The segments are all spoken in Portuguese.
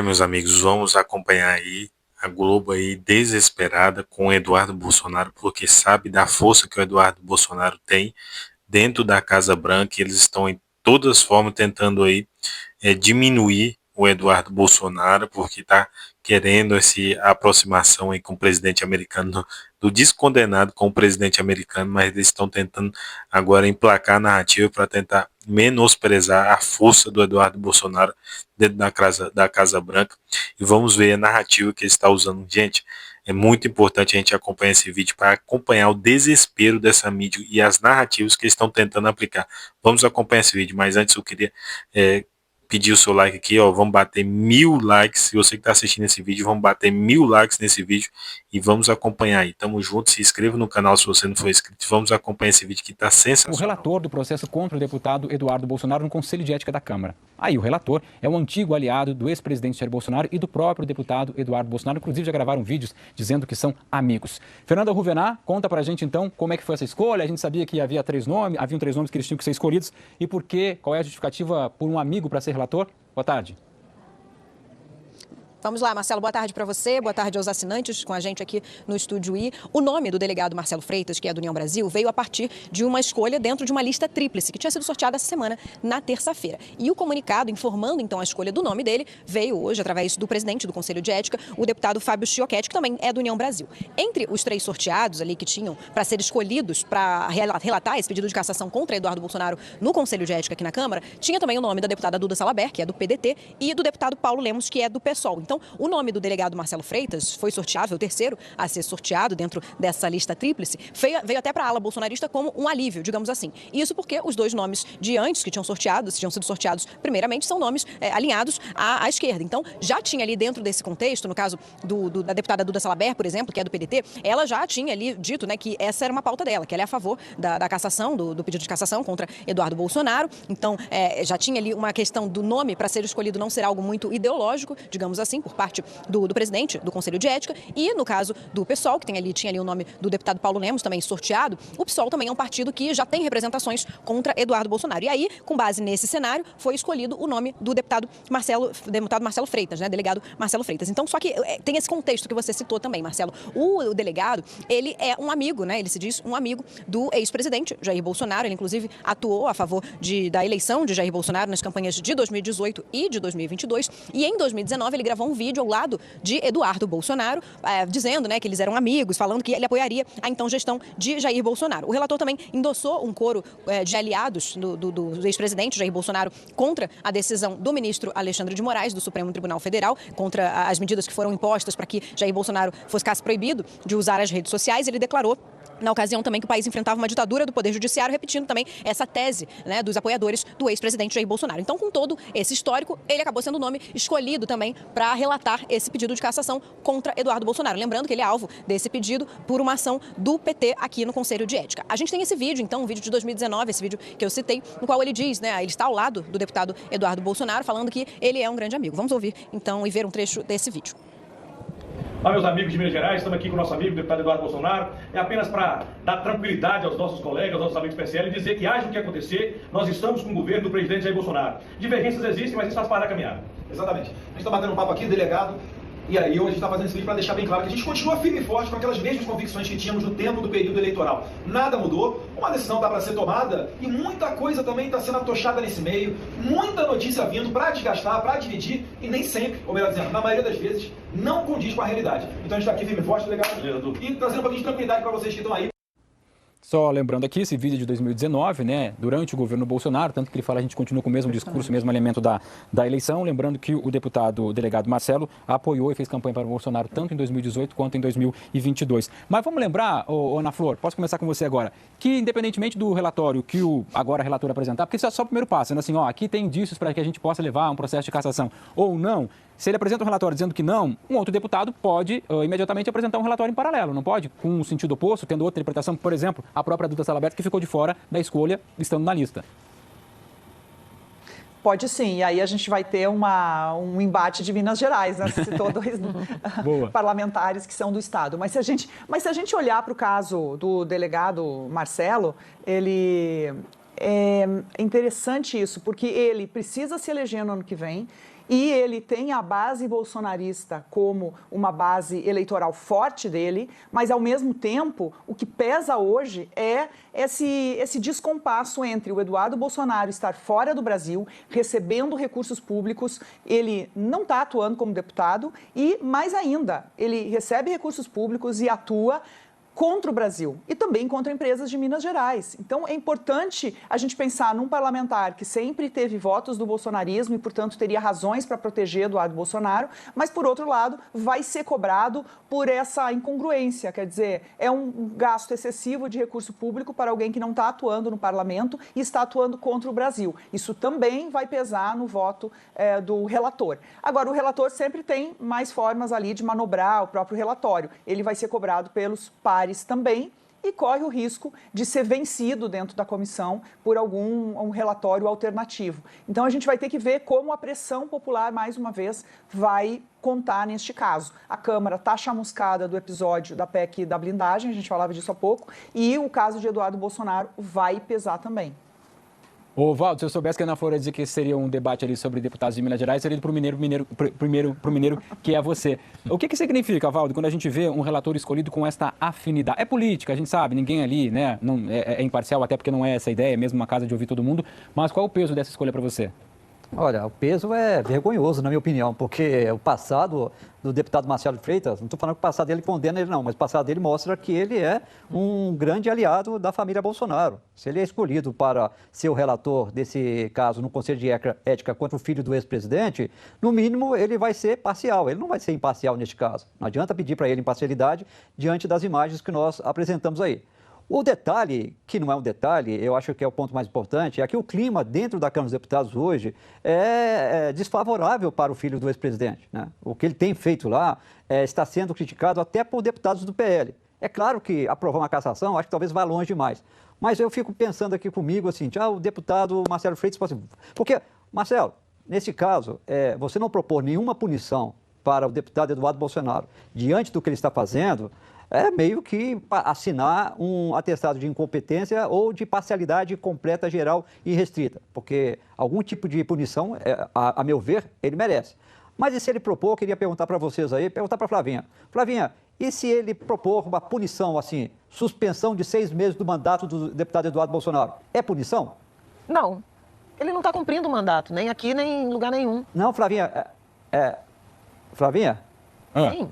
Meus amigos, vamos acompanhar aí a Globo aí desesperada com o Eduardo Bolsonaro, porque sabe da força que o Eduardo Bolsonaro tem dentro da Casa Branca. Eles estão em todas as formas tentando aí diminuir o Eduardo Bolsonaro, porque está querendo essa aproximação aí com o presidente americano, do descondenado com o presidente americano, mas eles estão tentando agora emplacar a narrativa para tentar menosprezar a força do Eduardo Bolsonaro dentro da Casa Branca. E vamos ver a narrativa que ele está usando. Gente, é muito importante a gente acompanhar esse vídeo para acompanhar o desespero dessa mídia e as narrativas que eles estão tentando aplicar. Vamos acompanhar esse vídeo, mas antes eu queria pedir o seu like aqui, ó, vamos bater 1000 likes, se você que está assistindo esse vídeo, vamos bater 1000 likes nesse vídeo e vamos acompanhar aí, tamo junto, se inscreva no canal se você não for inscrito, vamos acompanhar esse vídeo que está sensacional. O relator do processo contra o deputado Eduardo Bolsonaro no Conselho de Ética da Câmara. Aí o relator é um antigo aliado do ex-presidente Jair Bolsonaro e do próprio deputado Eduardo Bolsonaro, inclusive já gravaram vídeos dizendo que são amigos. Fernanda Ruvenar, conta pra gente então como é que foi essa escolha. A gente sabia que haviam três nomes que eles tinham que ser escolhidos e por quê, qual é a justificativa por um amigo para ser relator? Boa tarde. Vamos lá, Marcelo, boa tarde para você, boa tarde aos assinantes com a gente aqui no Estúdio I. O nome do delegado Marcelo Freitas, que é do União Brasil, veio a partir de uma escolha dentro de uma lista tríplice, que tinha sido sorteada essa semana, na terça-feira. E o comunicado, informando então a escolha do nome dele, veio hoje através do presidente do Conselho de Ética, o deputado Fábio Chiocchetti, que também é do União Brasil. Entre os três sorteados ali que tinham para ser escolhidos para relatar esse pedido de cassação contra Eduardo Bolsonaro no Conselho de Ética aqui na Câmara, tinha também o nome da deputada Duda Salabert, que é do PDT, e do deputado Paulo Lemos, que é do PSOL. Então, o nome do delegado Marcelo Freitas foi sorteado, o terceiro a ser sorteado dentro dessa lista tríplice, veio até para a ala bolsonarista como um alívio, digamos assim. Isso porque os dois nomes de antes que tinham sido sorteados primeiramente, são nomes alinhados à esquerda. Então, já tinha ali dentro desse contexto, no caso da deputada Duda Salabert, por exemplo, que é do PDT, ela já tinha ali dito, né, que essa era uma pauta dela, que ela é a favor da cassação, do pedido de cassação contra Eduardo Bolsonaro. Então, já tinha ali uma questão do nome para ser escolhido não ser algo muito ideológico, digamos assim, por parte do presidente do Conselho de Ética. E no caso do PSOL, que tinha ali o nome do deputado Paulo Lemos, também sorteado, o PSOL também é um partido que já tem representações contra Eduardo Bolsonaro. E aí, com base nesse cenário, foi escolhido o nome do deputado Marcelo Freitas, né, delegado Marcelo Freitas. Então, só que tem esse contexto que você citou também, Marcelo. O delegado, ele é um amigo, né, ele se diz um amigo do ex-presidente Jair Bolsonaro. Ele, inclusive, atuou a favor da eleição de Jair Bolsonaro nas campanhas de 2018 e de 2022. E em 2019, ele gravou um vídeo ao lado de Eduardo Bolsonaro, dizendo, né, que eles eram amigos, falando que ele apoiaria a então gestão de Jair Bolsonaro. O relator também endossou um coro de aliados do ex-presidente Jair Bolsonaro contra a decisão do ministro Alexandre de Moraes, do Supremo Tribunal Federal, contra as medidas que foram impostas para que Jair Bolsonaro ficasse proibido de usar as redes sociais. Ele declarou na ocasião também que o país enfrentava uma ditadura do Poder Judiciário, repetindo também essa tese, né, dos apoiadores do ex-presidente Jair Bolsonaro. Então, com todo esse histórico, ele acabou sendo o nome escolhido também para relatar esse pedido de cassação contra Eduardo Bolsonaro. Lembrando que ele é alvo desse pedido por uma ação do PT aqui no Conselho de Ética. A gente tem esse vídeo, então, um vídeo de 2019, esse vídeo que eu citei, no qual ele diz, né, ele está ao lado do deputado Eduardo Bolsonaro, falando que ele é um grande amigo. Vamos ouvir, então, e ver um trecho desse vídeo. Olá, meus amigos de Minas Gerais, estamos aqui com o nosso amigo, o deputado Eduardo Bolsonaro. É apenas para dar tranquilidade aos nossos colegas, aos nossos amigos PSL, e dizer que, haja o que acontecer, nós estamos com o governo do presidente Jair Bolsonaro. Divergências existem, mas isso faz parte da caminhada. Exatamente. A gente está batendo um papo aqui, delegado, e aí hoje a gente está fazendo esse vídeo para deixar bem claro que a gente continua firme e forte com aquelas mesmas convicções que tínhamos no tempo do período eleitoral. Nada mudou, uma decisão está para ser tomada e muita coisa também está sendo atochada nesse meio, muita notícia vindo para desgastar, para dividir e nem sempre, ou melhor dizendo, na maioria das vezes, não condiz com a realidade. Então a gente está aqui firme e forte, delegado, e trazendo um pouquinho de tranquilidade para vocês que estão aí. Só lembrando aqui, esse vídeo é de 2019, né, durante o governo Bolsonaro, tanto que ele fala, a gente continua com o mesmo discurso, o mesmo alinhamento da eleição, lembrando que o deputado, o delegado Marcelo, apoiou e fez campanha para o Bolsonaro tanto em 2018 quanto em 2022. Mas vamos lembrar, Ana Flor, posso começar com você agora, que independentemente do relatório que o agora relator apresentar, porque isso é só o primeiro passo, né, assim, ó, aqui tem indícios para que a gente possa levar um processo de cassação ou não. Se ele apresenta um relatório dizendo que não, um outro deputado pode imediatamente apresentar um relatório em paralelo, não pode? Com um sentido oposto, tendo outra interpretação, por exemplo, a própria Duda Salabert, que ficou de fora da escolha, estando na lista. Pode sim, e aí a gente vai ter um embate de Minas Gerais, né? Você citou dois parlamentares que são do Estado. Mas se a gente olhar para o caso do delegado Marcelo, ele é interessante isso, porque ele precisa se eleger no ano que vem e ele tem a base bolsonarista como uma base eleitoral forte dele, mas, ao mesmo tempo, o que pesa hoje é esse descompasso entre o Eduardo Bolsonaro estar fora do Brasil, recebendo recursos públicos, ele não está atuando como deputado e, mais ainda, ele recebe recursos públicos e atua contra o Brasil e também contra empresas de Minas Gerais. Então, é importante a gente pensar num parlamentar que sempre teve votos do bolsonarismo e, portanto, teria razões para proteger Eduardo Bolsonaro, mas, por outro lado, vai ser cobrado por essa incongruência, quer dizer, é um gasto excessivo de recurso público para alguém que não está atuando no parlamento e está atuando contra o Brasil. Isso também vai pesar no voto do relator. Agora, o relator sempre tem mais formas ali de manobrar o próprio relatório. Ele vai ser cobrado pelos pares também e corre o risco de ser vencido dentro da comissão por um relatório alternativo. Então, a gente vai ter que ver como a pressão popular, mais uma vez, vai contar neste caso. A Câmara está chamuscada do episódio da PEC da blindagem, a gente falava disso há pouco, e o caso de Eduardo Bolsonaro vai pesar também. Ô, Valdo, se eu soubesse que a Ana Flor ia dizer que esse seria um debate ali sobre deputados de Minas Gerais, seria para o mineiro, que é você. O que significa, Valdo, quando a gente vê um relator escolhido com esta afinidade? É política, a gente sabe, ninguém ali, né, não, é imparcial, até porque não é essa a ideia, é mesmo uma casa de ouvir todo mundo, mas qual é o peso dessa escolha para você? Olha, o peso é vergonhoso, na minha opinião, porque o passado do deputado Marcelo Freitas, não estou falando que o passado dele condena ele não, mas o passado dele mostra que ele é um grande aliado da família Bolsonaro. Se ele é escolhido para ser o relator desse caso no Conselho de Ética contra o filho do ex-presidente, no mínimo ele vai ser parcial, ele não vai ser imparcial neste caso. Não adianta pedir para ele imparcialidade diante das imagens que nós apresentamos aí. O detalhe, que não é um detalhe, eu acho que é o ponto mais importante, é que o clima dentro da Câmara dos Deputados hoje é desfavorável para o filho do ex-presidente, né? O que ele tem feito lá está sendo criticado até por deputados do PL. É claro que aprovar uma cassação, acho que talvez vá longe demais. Mas eu fico pensando aqui comigo assim, o deputado Marcelo Freitas pode... Porque, Marcelo, nesse caso, você não propor nenhuma punição para o deputado Eduardo Bolsonaro diante do que ele está fazendo, é meio que assinar um atestado de incompetência ou de parcialidade completa, geral e restrita, porque algum tipo de punição, a meu ver, ele merece. Mas e se ele propor, eu queria perguntar para vocês aí, perguntar para a Flavinha. Flavinha, e se ele propor uma punição assim, suspensão de 6 meses do mandato do deputado Eduardo Bolsonaro? É punição? Não. Ele não está cumprindo o mandato, nem aqui, nem em lugar nenhum. Não, Flavinha. Flavinha? Sim.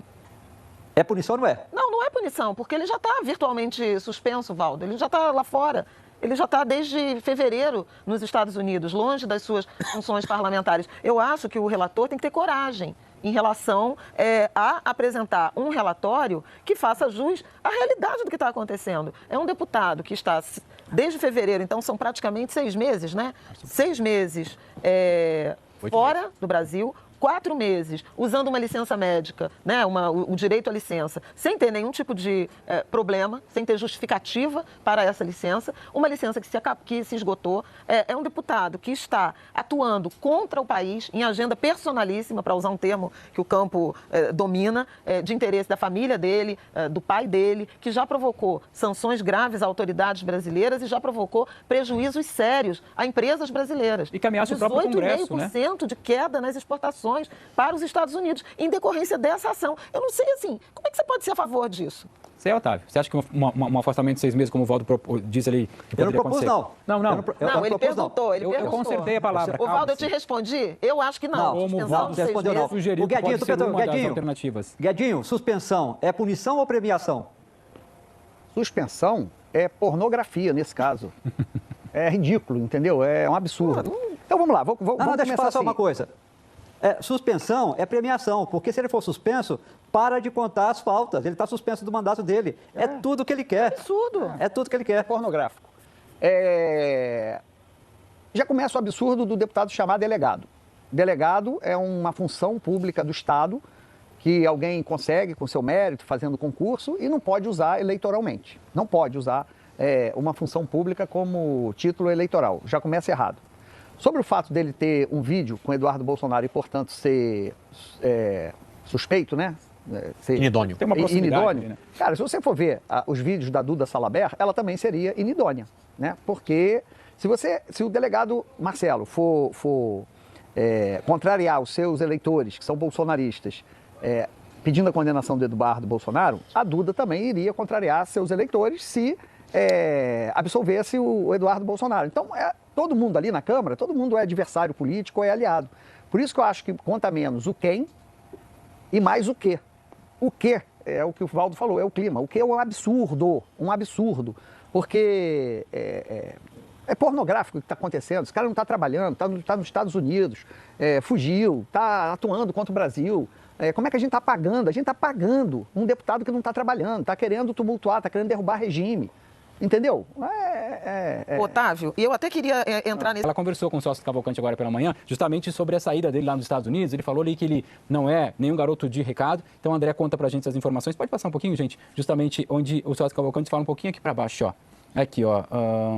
É punição ou não é? Não é punição, porque ele já está virtualmente suspenso, Valdo. Ele já está lá fora. Ele já está desde fevereiro nos Estados Unidos, longe das suas funções parlamentares. Eu acho que o relator tem que ter coragem em relação a apresentar um relatório que faça jus à realidade do que está acontecendo. É um deputado que está desde fevereiro, então são praticamente 6 meses, né? 6 meses fora do Brasil, 4 meses usando uma licença médica, né, o direito à licença, sem ter nenhum tipo de problema, sem ter justificativa para essa licença, uma licença que se esgotou. É um deputado que está atuando contra o país em agenda personalíssima, para usar um termo que o campo domina, de interesse da família dele, do pai dele, que já provocou sanções graves a autoridades brasileiras e já provocou prejuízos sérios a empresas brasileiras. E que ameaça o próprio Congresso, né? 18,5% de queda nas exportações para os Estados Unidos, em decorrência dessa ação. Eu não sei, assim, como é que você pode ser a favor disso? Você é, Otávio? Você acha que um afastamento de 6 meses, como o Valdo diz ali, que eu não propus, acontecer? Não. Ele perguntou. Eu consertei a palavra. O Valdo, eu te respondi? Eu acho que não. Como o Valdo respondeu, não. Sugeriu que pode ser uma das alternativas. Guedinho, suspensão é punição ou premiação? Suspensão é pornografia, nesse caso. É ridículo, entendeu? É um absurdo. Então, vamos lá. Vamos deixa eu falar só uma coisa. Suspensão é premiação, porque se ele for suspenso, para de contar as faltas. Ele está suspenso do mandato dele. É tudo que ele quer. É absurdo. É tudo que ele quer. É pornográfico. Já começa o absurdo do deputado chamar delegado. Delegado é uma função pública do Estado que alguém consegue com seu mérito, fazendo concurso, e não pode usar eleitoralmente. Não pode usar uma função pública como título eleitoral. Já começa errado. Sobre o fato dele ter um vídeo com Eduardo Bolsonaro e, portanto, ser suspeito, né? Ser inidôneo. Tem uma inidôneo. Né? Cara, se você for ver os vídeos da Duda Salabert, ela também seria inidônea, né? Porque se o delegado Marcelo for contrariar os seus eleitores, que são bolsonaristas, pedindo a condenação do Eduardo Bolsonaro, a Duda também iria contrariar seus eleitores se absolvesse o Eduardo Bolsonaro. Então, todo mundo ali na Câmara, todo mundo é adversário político ou é aliado. Por isso que eu acho que conta menos o quem e mais o quê. O quê é o que o Valdo falou, é o clima. O que é um absurdo, porque é pornográfico o que está acontecendo. Esse cara não está trabalhando, está nos Estados Unidos, fugiu, está atuando contra o Brasil. Como é que a gente está pagando? A gente está pagando um deputado que não está trabalhando, está querendo tumultuar, está querendo derrubar regime. Entendeu? Otávio, eu até queria entrar nesse... Ela conversou com o Celso Cavalcante agora pela manhã, justamente sobre a saída dele lá nos Estados Unidos. Ele falou ali que ele não é nenhum garoto de recado. Então, o André conta pra gente essas informações. Pode passar um pouquinho, gente? Justamente onde o Celso Cavalcante fala um pouquinho aqui pra baixo, ó. Aqui, ó,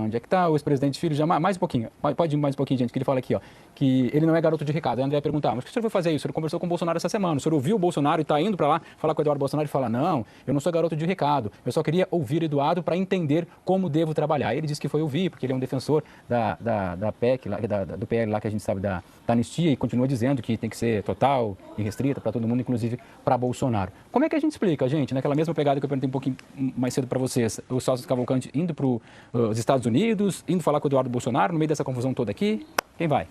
onde é que tá o ex-presidente Filho? Já mais um pouquinho, pode ir mais um pouquinho, gente, que ele fala aqui, ó, que ele não é garoto de recado. Aí o André ia perguntar, mas o que o senhor foi fazer isso? Ele conversou com o Bolsonaro essa semana, o senhor ouviu o Bolsonaro e está indo para lá falar com o Eduardo Bolsonaro e fala, não, eu não sou garoto de recado, eu só queria ouvir o Eduardo para entender como devo trabalhar. Aí ele disse que foi ouvir, porque ele é um defensor da PEC, do PL lá que a gente sabe da anistia, e continua dizendo que tem que ser total e restrita para todo mundo, inclusive para Bolsonaro. Como é que a gente explica, gente, naquela mesma pegada que eu perguntei um pouquinho mais cedo para vocês, o Celso Cavalcante indo para os Estados Unidos, indo falar com o Eduardo Bolsonaro, no meio dessa confusão toda aqui, quem vai?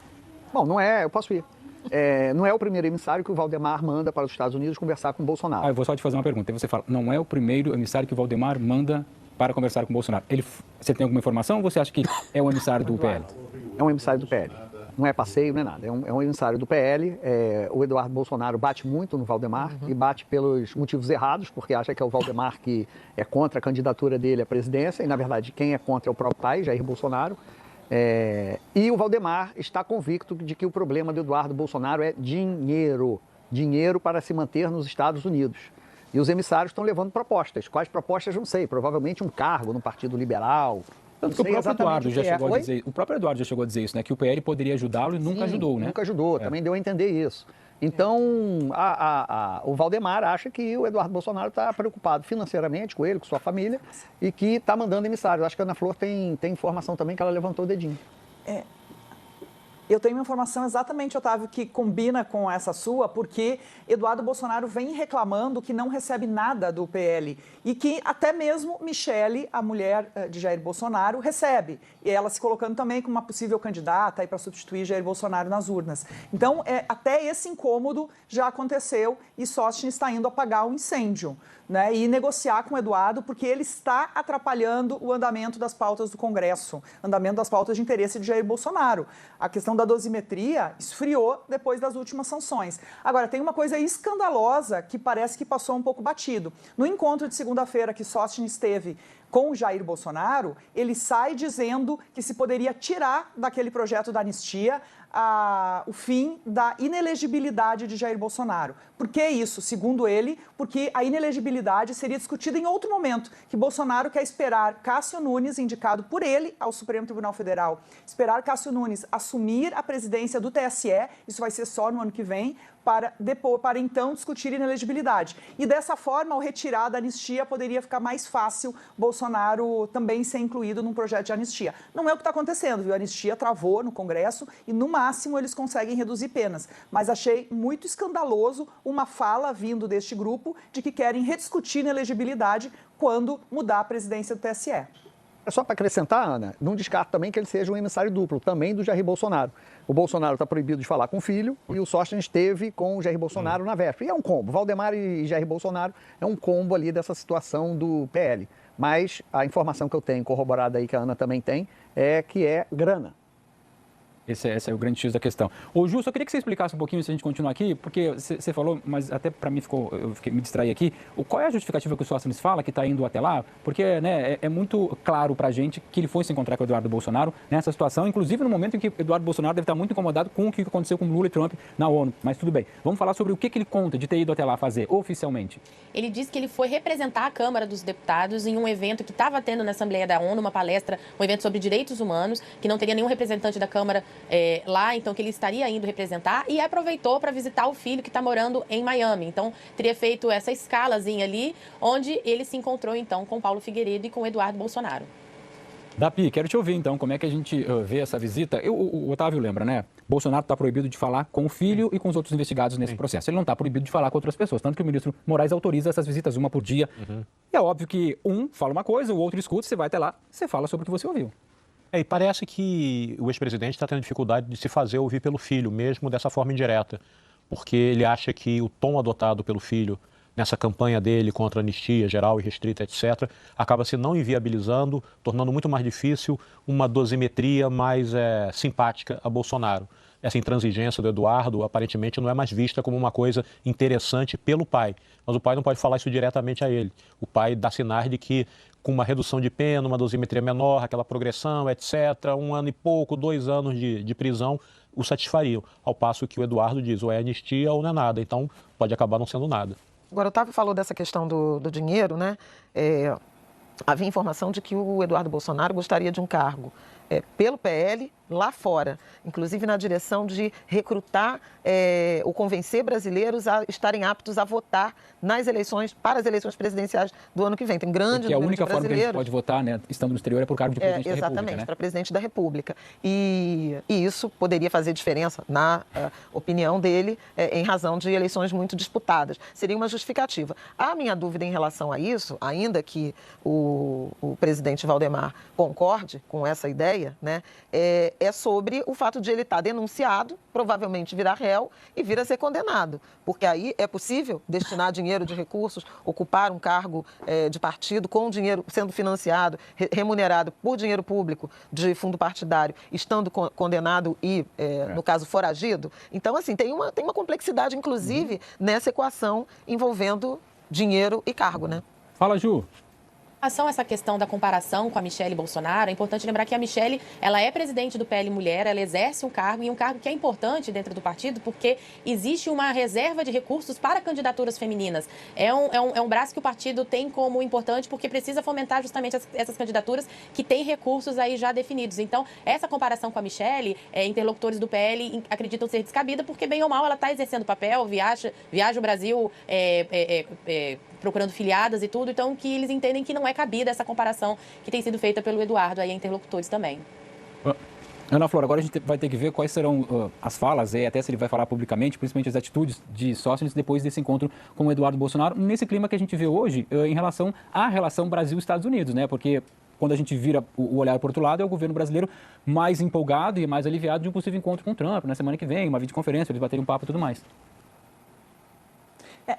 Bom, não é, eu posso ir. Não é o primeiro emissário que o Valdemar manda para os Estados Unidos conversar com o Bolsonaro. Eu vou só te fazer uma pergunta. Aí você fala, não é o primeiro emissário que o Valdemar manda para conversar com o Bolsonaro. Você tem alguma informação ou você acha que é um emissário do PL? É um emissário do PL. Não é passeio, não é nada. É um emissário do PL. O Eduardo Bolsonaro bate muito no Valdemar e bate pelos motivos errados, porque acha que é o Valdemar que é contra a candidatura dele à presidência e, na verdade, quem é contra é o próprio pai, Jair Bolsonaro. E o Valdemar está convicto de que o problema do Eduardo Bolsonaro é dinheiro. Dinheiro para se manter nos Estados Unidos. E os emissários estão levando propostas. Quais propostas, não sei. Provavelmente um cargo no Partido Liberal. Tanto que o próprio Eduardo já chegou a dizer, o próprio Eduardo já chegou a dizer isso, né? Que o PL poderia ajudá-lo e nunca ajudou, né? Nunca ajudou, também deu a entender isso. Então, o Valdemar acha que o Eduardo Bolsonaro está preocupado financeiramente com ele, com sua família, e que está mandando emissários. Acho que a Ana Flor tem informação também que ela levantou o dedinho. Eu tenho uma informação exatamente, Otávio, que combina com essa sua, porque Eduardo Bolsonaro vem reclamando que não recebe nada do PL e que até mesmo Michele, a mulher de Jair Bolsonaro, recebe. E ela se colocando também como uma possível candidata para substituir Jair Bolsonaro nas urnas. Então, até esse incômodo já aconteceu e Sóstenes está indo apagar o incêndio, né, e negociar com o Eduardo, porque ele está atrapalhando o andamento das pautas do Congresso, andamento das pautas de interesse de Jair Bolsonaro. A questão da dosimetria esfriou depois das últimas sanções. Agora, tem uma coisa escandalosa que parece que passou um pouco batido. No encontro de segunda-feira que Sóstenes teve com o Jair Bolsonaro, ele sai dizendo que se poderia tirar daquele projeto da anistia o fim da inelegibilidade de Jair Bolsonaro. Por que isso? Segundo ele, porque a inelegibilidade seria discutida em outro momento, que Bolsonaro quer esperar Cássio Nunes, indicado por ele ao Supremo Tribunal Federal, esperar Cássio Nunes assumir a presidência do TSE, isso vai ser só no ano que vem, para então discutir inelegibilidade. E dessa forma, ao retirar da anistia, poderia ficar mais fácil Bolsonaro também ser incluído num projeto de anistia. Não é o que está acontecendo, viu? A anistia travou no Congresso e, no máximo, eles conseguem reduzir penas. Mas achei muito escandaloso uma fala vindo deste grupo de que querem rediscutir inelegibilidade quando mudar a presidência do TSE. Só para acrescentar, Ana, não descarto também que ele seja um emissário duplo, também do Jair Bolsonaro. O Bolsonaro está proibido de falar com o filho e o Sóstenes esteve com o Jair Bolsonaro na véspera. E é um combo. Valdemar e Jair Bolsonaro é um combo ali dessa situação do PL. Mas a informação que eu tenho, corroborada aí, que a Ana também tem, é que é grana. Esse é o grande X da questão. Ô, Ju, só queria que você explicasse um pouquinho, se a gente continuar aqui, porque você falou, mas até para mim me distraí aqui, qual é a justificativa que o Sóstenes fala que está indo até lá? Porque, né, é muito claro para a gente que ele foi se encontrar com o Eduardo Bolsonaro nessa situação, inclusive no momento em que o Eduardo Bolsonaro deve estar muito incomodado com o que aconteceu com Lula e Trump na ONU. Mas tudo bem. Vamos falar sobre o que ele conta de ter ido até lá fazer, oficialmente. Ele disse que ele foi representar a Câmara dos Deputados em um evento que estava tendo na Assembleia da ONU, uma palestra, um evento sobre direitos humanos, que não teria nenhum representante da Câmara lá, então que ele estaria indo representar, e aproveitou para visitar o filho que está morando em Miami. Então, teria feito essa escalazinha ali, onde ele se encontrou, então, com Paulo Figueiredo e com Eduardo Bolsonaro. Dapi, quero te ouvir então, como é que a gente vê essa visita? O Otávio lembra, né? Bolsonaro está proibido de falar com o filho e com os outros investigados nesse processo. Ele não está proibido de falar com outras pessoas, tanto que o ministro Moraes autoriza essas visitas, uma por dia. E é óbvio que um fala uma coisa, o outro escuta, você vai até lá, você fala sobre o que você ouviu. E parece que o ex-presidente está tendo dificuldade de se fazer ouvir pelo filho, mesmo dessa forma indireta, porque ele acha que o tom adotado pelo filho nessa campanha dele contra a anistia geral e restrita, etc., acaba se não inviabilizando, tornando muito mais difícil uma dosimetria mais simpática a Bolsonaro. Essa intransigência do Eduardo aparentemente não é mais vista como uma coisa interessante pelo pai, mas o pai não pode falar isso diretamente a ele. O pai dá sinais de que com uma redução de pena, uma dosimetria menor, aquela progressão, etc., 1 ano e pouco, 2 anos de prisão, o satisfariam. Ao passo que o Eduardo diz, ou é anistia ou não é nada, então pode acabar não sendo nada. Agora, o Otávio falou dessa questão do dinheiro, né? Havia informação de que o Eduardo Bolsonaro gostaria de um cargo pelo PL lá fora, inclusive na direção de recrutar ou convencer brasileiros a estarem aptos a votar nas eleições, para as eleições presidenciais do ano que vem. Tem grande número de brasileiros. Porque a única forma que a gente pode votar, né, estando no exterior, é por cargo de presidente da República. Exatamente, né? para presidente da República. E isso poderia fazer diferença, na opinião dele, em razão de eleições muito disputadas. Seria uma justificativa. A minha dúvida em relação a isso, ainda que o presidente Valdemar concorde com essa ideia, né, é sobre o fato de ele estar denunciado, provavelmente virar réu e vir a ser condenado. Porque aí é possível destinar dinheiro de recursos, ocupar um cargo de partido com dinheiro sendo financiado, remunerado por dinheiro público de fundo partidário, estando condenado e, no caso, foragido. Então, assim, tem uma complexidade, inclusive, nessa equação envolvendo dinheiro e cargo, né? Fala, Ju. Em relação a essa questão da comparação com a Michelle Bolsonaro, é importante lembrar que a Michelle, ela é presidente do PL Mulher, ela exerce um cargo, e um cargo que é importante dentro do partido, porque existe uma reserva de recursos para candidaturas femininas. É um braço que o partido tem como importante, porque precisa fomentar justamente essas candidaturas que têm recursos aí já definidos. Então, essa comparação com a Michelle, interlocutores do PL acreditam ser descabida, porque bem ou mal ela está exercendo papel, viaja o Brasil procurando filiadas e tudo, então que eles entendem que não é cabida essa comparação que tem sido feita pelo Eduardo aí a interlocutores também. Ana Flora, agora a gente vai ter que ver quais serão as falas, e até se ele vai falar publicamente, principalmente as atitudes de Sóstenes depois desse encontro com o Eduardo Bolsonaro, nesse clima que a gente vê hoje em relação à relação Brasil-Estados Unidos, né? Porque quando a gente vira o olhar para o outro lado, é o governo brasileiro mais empolgado e mais aliviado de um possível encontro com o Trump na semana que vem, uma videoconferência, eles baterem um papo e tudo mais.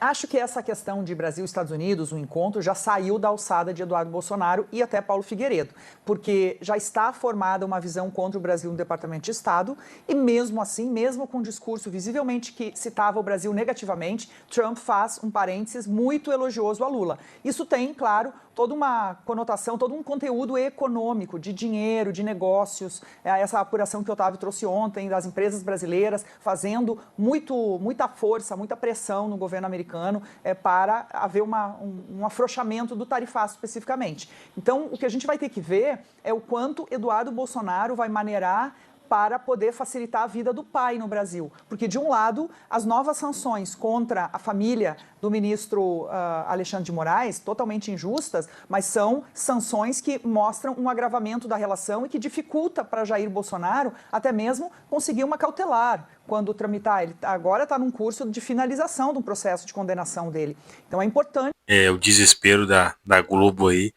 Acho que essa questão de Brasil e Estados Unidos, o encontro, já saiu da alçada de Eduardo Bolsonaro e até Paulo Figueiredo, porque já está formada uma visão contra o Brasil no Departamento de Estado e mesmo assim, mesmo com um discurso visivelmente que citava o Brasil negativamente, Trump faz um parênteses muito elogioso a Lula. Isso tem, claro, toda uma conotação, todo um conteúdo econômico, de dinheiro, de negócios, essa apuração que o Otávio trouxe ontem das empresas brasileiras fazendo muita força, muita pressão no governo americano para haver um afrouxamento do tarifaço especificamente. Então, o que a gente vai ter que ver é o quanto Eduardo Bolsonaro vai maneirar para poder facilitar a vida do pai no Brasil. Porque, de um lado, as novas sanções contra a família do ministro Alexandre de Moraes, totalmente injustas, mas são sanções que mostram um agravamento da relação e que dificulta para Jair Bolsonaro até mesmo conseguir uma cautelar quando tramitar. Ele agora está num curso de finalização de um processo de condenação dele. Então é importante... O desespero da Globo aí,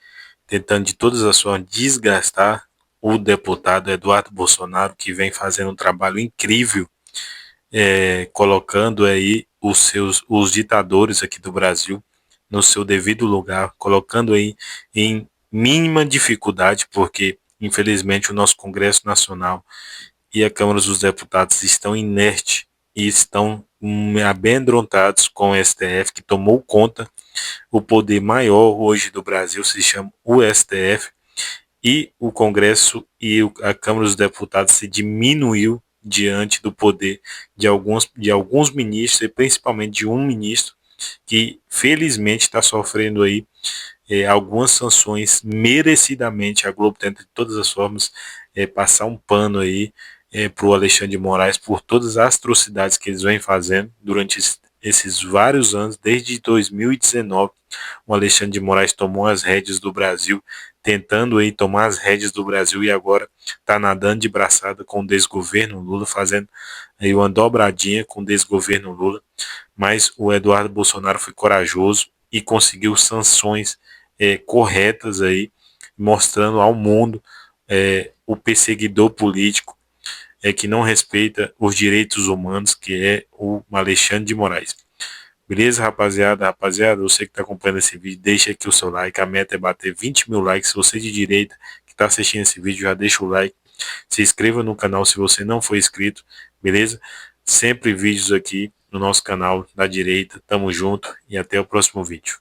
tentando de todas as formas desgastar o deputado Eduardo Bolsonaro, que vem fazendo um trabalho incrível, colocando aí os ditadores aqui do Brasil no seu devido lugar, colocando aí em mínima dificuldade, porque infelizmente o nosso Congresso Nacional e a Câmara dos Deputados estão inertes e estão amedrontados com o STF, que tomou conta. O poder maior hoje do Brasil se chama o STF, e o Congresso e a Câmara dos Deputados se diminuiu diante do poder de alguns ministros, e principalmente de um ministro que felizmente está sofrendo aí algumas sanções merecidamente. A Globo tenta de todas as formas passar um pano aí para o Alexandre de Moraes por todas as atrocidades que eles vêm fazendo durante esses vários anos, desde 2019, O Alexandre de Moraes tomou as rédeas do Brasil, tentando aí tomar as rédeas do Brasil e agora está nadando de braçada com o desgoverno Lula, fazendo aí uma dobradinha com o desgoverno Lula. Mas o Eduardo Bolsonaro foi corajoso e conseguiu sanções corretas aí, mostrando ao mundo o perseguidor político que não respeita os direitos humanos, que é o Alexandre de Moraes. Beleza, rapaziada? Rapaziada, você que está acompanhando esse vídeo, deixa aqui o seu like. A meta é bater 20 mil likes. Se você de direita que está assistindo esse vídeo, já deixa o like. Se inscreva no canal se você não for inscrito, beleza? Sempre vídeos aqui no nosso canal da direita. Tamo junto e até o próximo vídeo.